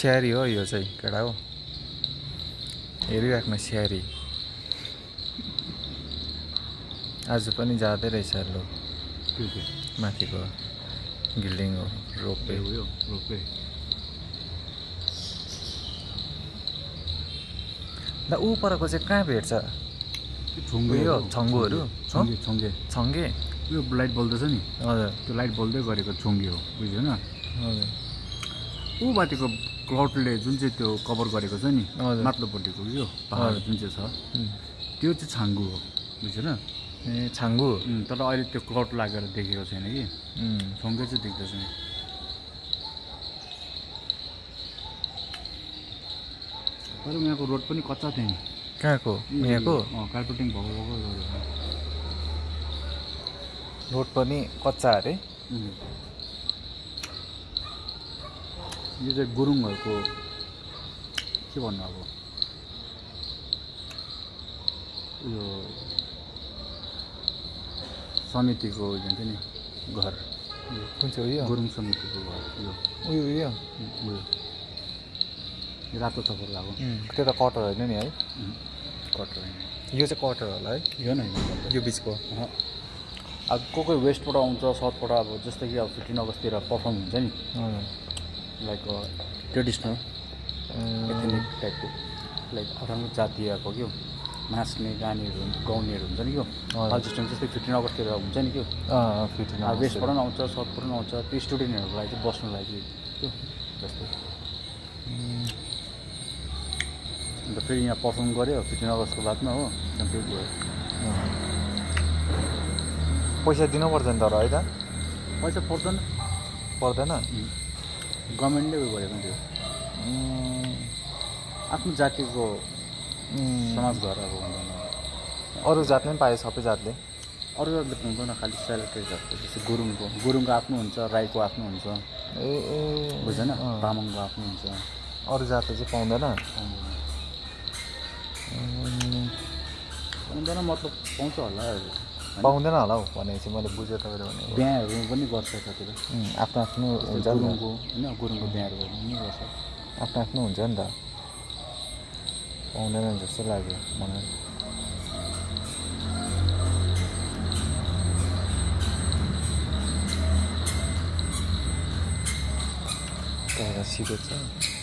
स्याहारी हो यो चाहिँ केटा हो हेरिराख्नु स्याहारी आज पनि जाँदै रहेछ लो माथिको गिल्डिङ हो रोपवे उयो रोपवे ल ऊ परको चाहिँ कहाँ भेट्छ उयो छङ्गुहरू छङ्गे उयो लाइट बल्दैछ नि हजुर त्यो लाइट बल्दै गरेको छुङ्गे हो बुझ्यो न हजुर ऊ माथिको क्लाउडले जुन चाहिँ त्यो कभर गरेको छ नि माथिल्लोपट्टिको यो पहाड जुन चाहिँ छ त्यो चाहिँ छाङ्गु हो बुझ्यो न ए छाङ्गु तर अहिले त्यो क्लाउड लागेर देखेको छैन कि छङ्गे चाहिँ देख्दैछ नि तर यहाँको रोड पनि कच्चा थियो नि कहाँको यहाँको कार्पेटिङ भएको रोड पनि कच्चा अरे यो चाहिँ गुरुङहरूको के भन्नु अब यो समितिको भन्छ नि घर कुन चाहिँ उयो गुरुङ समितिको घर यो उयो उयो उयो रातो चक्कर लगाएको त्यो त कटर होइन नि है कटर होइन यो चाहिँ कटर होला है यो नै यो बिचको अब कोही वेस्टबाट आउँछ साउथबाट अब जस्तै कि अब 15 अगस्ततिर पर्फर्म हुन्छ नि लाइक ट्रेडिसनल एथेनिक टाइपको लाइक अठाउँ जातीयको क्या नाच्ने गानेहरू गाउनेहरू हुन्छ नि क्या सिस्टम जस्तै 15 अगस्ततिर हुन्छ नि क्या वेस्टबाट पनि आउँछ साउथबाट पनि आउँछ त्यो स्टुडेन्टहरूको लागि चाहिँ बस्नु लागि त्यो जस्तो अन्त फेरि यहाँ पर्फर्म गऱ्यो 15 अगस्तको बादमा हो त्यहाँदेखि फेरि गयो पैसा दिनु पर्दैन तर है त पैसा पर्दैन गभर्मेन्टले उयो गरेको थियो आफ्नो जातिको समाज घर अब हुँदैन अरू जातले पनि पायो सबै जातले अरू जातले पाउँदैन खालि सेलेक्टेड जातको जस्तै गुरुङको आफ्नो हुन्छ राईको आफ्नो हुन्छ ए बुझ्दैन तामाङको आफ्नो हुन्छ अरू जातले चाहिँ पाउँदैन मतलब पाउँछ होला पाउँदैन होला हौ भनेपछि मैले बुझेँ तपाईँले भने बिहाहरू पनि गर्छ कतिले आफ्नो आफ्नो हुन्छ गुरुङको होइन गुरुङको बिहाहरू पनि गर्छ आफ्नो आफ्नो हुन्छ नि त पाउँदैन जस्तो लाग्यो मलाई सिकेको छ